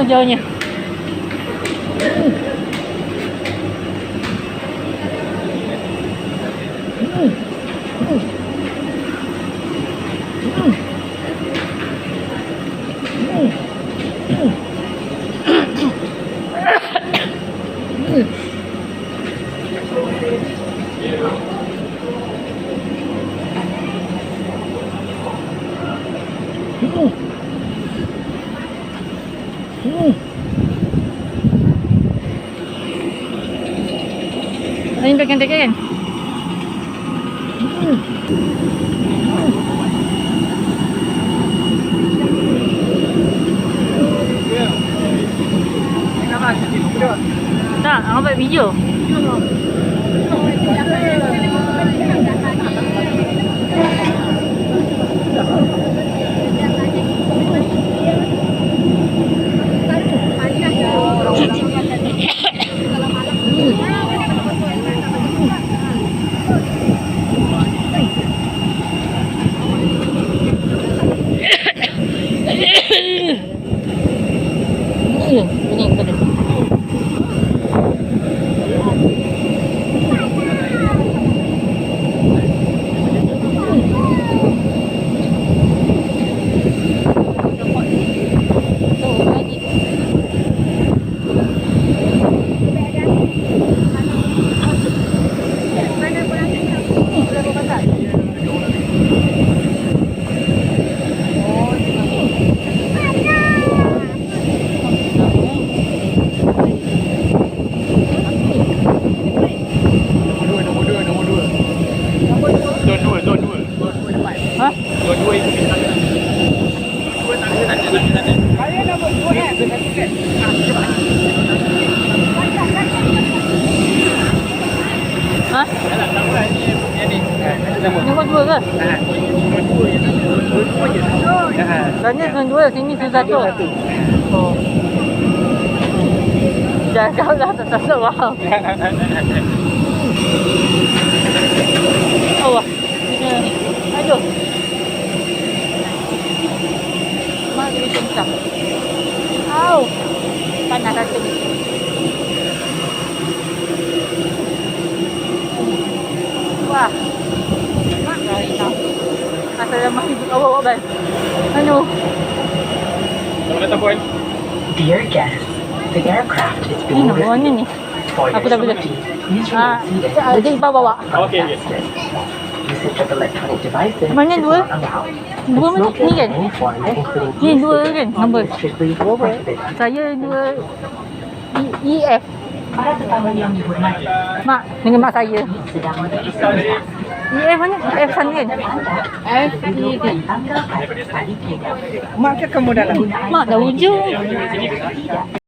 jauhnya. Ini bagian tekan. Tak, aku buat video. Ini betul. Hah? Dua-dua itu kita ada. Dua tak ada. Saya nombor 2 kan. Hah? Alah, tak apa ni ni. Nombor 2 ke? Dua-dua je. Dua-dua je. Tanya nombor 2, sini satu. Oh. Jangan lah tak tahu wow. Allah. Aduh. Mak dia kencang. Au. Panas hati. Wah. Mak lari tau. Asal dah masih awak-awak bal. Anu. Selamat datang, Puan. Dear guests, the aircraft is being Ini mana ni? For Aku your dah beli. safety, please remain seated. Jadi bawa. Okey, okey. Usage of electronic devices Mana is dua? not allowed. Dua mana? Smoking Ni in kan? any form, including Ni dua e-cigarettes, kan? Nombor. is strictly prohibited. Saya dua EF. Para tetamu yang dihormati, Mak, dengan mak saya. sedang beristirahat. EF mana? EF sana kan? F Tanggal 4 kali 3. Mak ke kamu dalam? Mak dah hujung. Tidak